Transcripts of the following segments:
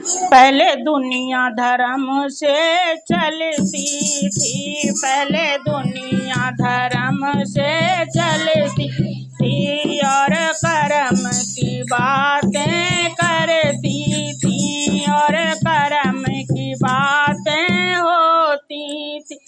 पहले दुनिया धर्म से चलती थी, पहले दुनिया धर्म से चलती थी और कर्म की बातें करती थी और कर्म की बातें होती थी।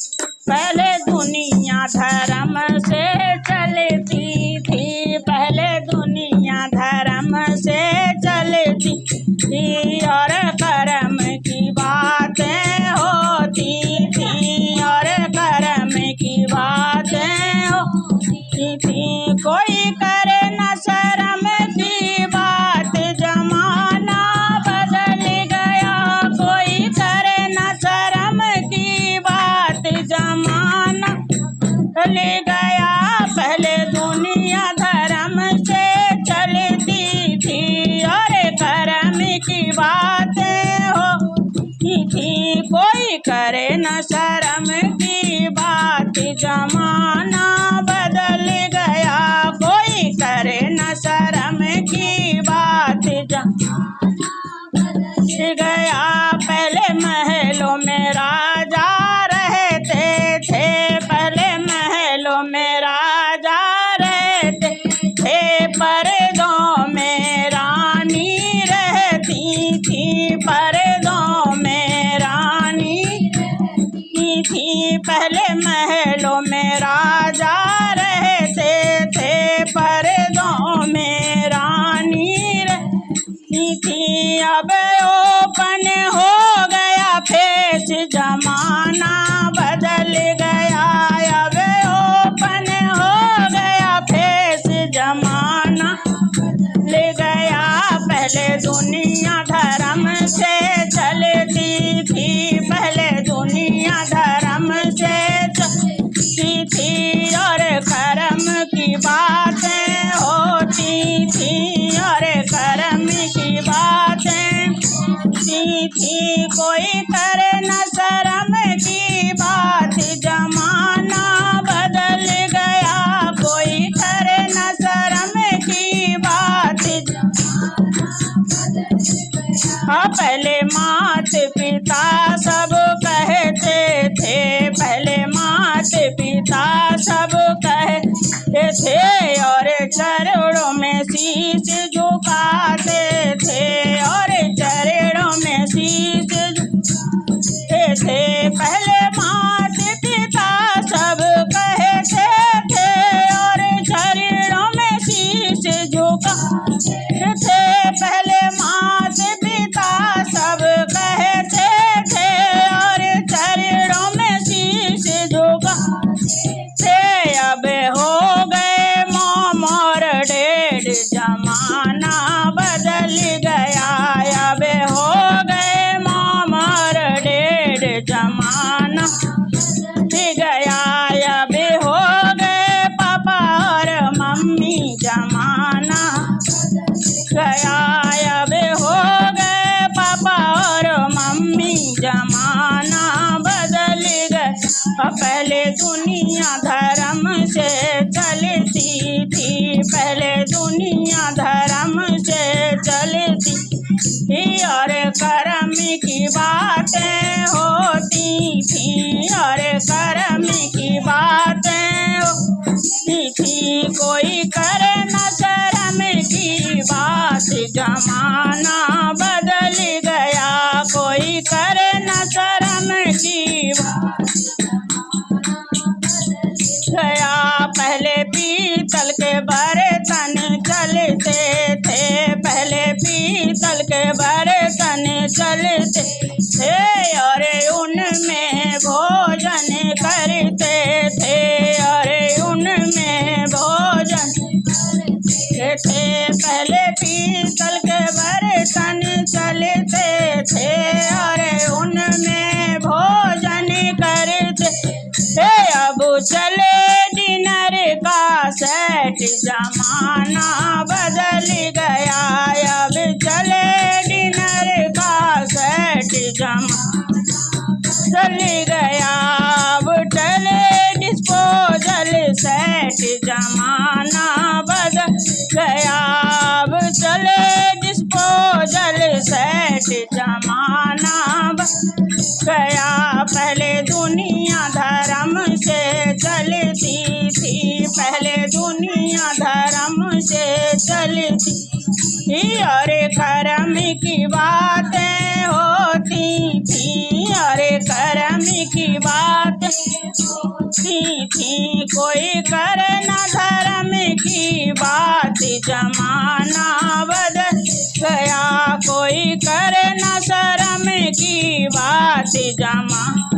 पहले दुनिया धर्म से चलती थी, पहले दुनिया धर्म से चलती थी और कर्म की बातें होती थी और कर्म की बातें होती थी। कोई करे न शर्म की बात, जमाना बदल गया, कोई करे न शर्म की बात, जमाना बदल गया। पहले दुनिया धर्म से चलती थी और कर्म की बातें होती थी। कोई करे न शर्म की बात, जमाना बदल गया, कोई करे न शर्म की बात, जमाना बदल गया। पहले महलों में राजा रहते थे, पहले महलों में राजा रहते थे, पर्दों में रानी रहती थी, पर्दों में रानी रहती थी। पहले महलों में राजा रहते थे, पर्दों में रानी रहती थी। अब ओपन हो गया फेस, जमाना बदल गया, अब ओपन हो गया फेस, जमाना बदल गया। पहले दुनिया धर्म से चलती थी, पहले दुनिया धर्म से चलती थी और कर्म की बातें होती थी और कर्म की बातें होती थी। कोई करे न शर्म की बात, जमाना बदल गया, कोई करे न शर्म की बात, जमाना बदल गया। पहले मात पिता सब कहते थे, पहले मात पिता सब कहते थे और चरणों में शीश झुकाते थे और चरणों में शीश झुकाते थे। पहले मात पिता सब कहते थे और चरणों में शीश झुकाते थे। पहले मात पिता सब कहते थे और चरणों में शीश झुकाते थे। अब हो गए मॉम और डैड, जमाना बदल गया, अब हो गए मॉम और डैड, जमाना बदल गया। अब हो गए पापा और मम्मी, जमाना बदल गया, अब हो गए पापा और मम्मी, जमाना बदल गया। पहले दुनिया धर्म से चलती थी, पहले दुनिया धर्म से चलती थी और कर्म की बातें होती थी और कर्म की बातें होती थी। कोई करे न शर्म की बात, जमाना बदल गया, कोई करे न शर्म की बात गया। पहले पीतल के बर्तन चलते थे, पहले पीतल के बर्तन चलते थे और उनमें भोजन करते थे और उनमें भोजन करते थे। पहले पीतल के बर्तन चलते थे और उनमें भोजन करते थे। अब चले डिनर का सेट, जमाना बदल गया, अब चले डिनर का सेट, जमाना बदल गया। अब चले डिस्पोजल सेट, जमाना बदल गया, अब चले डिस्पोजल सेट, सेठ जमाना बदल गया। पहले दुनिया धर्म से चलती थी, पहले दुनिया धर्म से चलती और कर्म की बातें होती थी, और कर्म की बातें होती थी। कोई करे न धर्म की बात, जमाना बदल गया। कोई करे न शर्म की बात, जमाना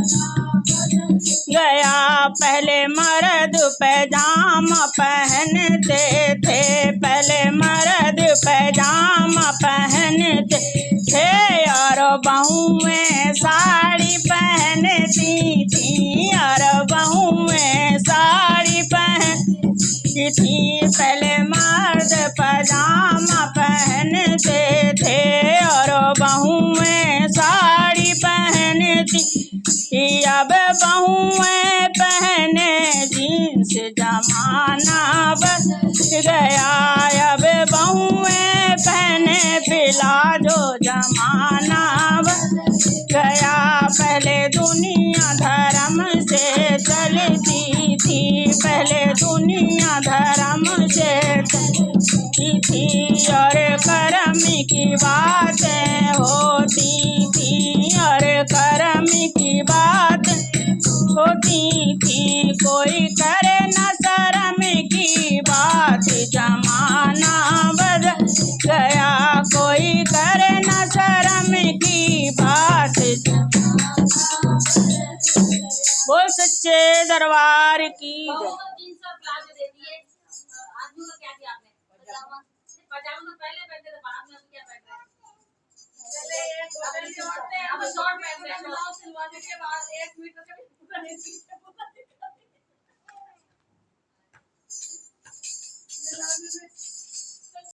गया। पहले मर्द पैजामा पहनते थे, पहले मर्द पैजामा पहनते थे और बहुएं साड़ी पहनती थी, और बहुएं साड़ी पहनती थी। पहले मर्द पैजामा पहनते थे और बहुएं साड़ी पहनती, अब बहुएं पहने जींस, जमाना बदल गया। अब बहुएं पहने प्लाजो, जमाना बदल गया। पहले दुनिया धर्म से चलती थी, पहले दुनिया धर्म से चलती थी और कर्म की बातें होती थी, और कर्म की बात होती थी। कोई करे न शर्म की बात, जमाना बदल गया। कोई करे न शर्म की बात। बोल सच्चे दरबार की जय।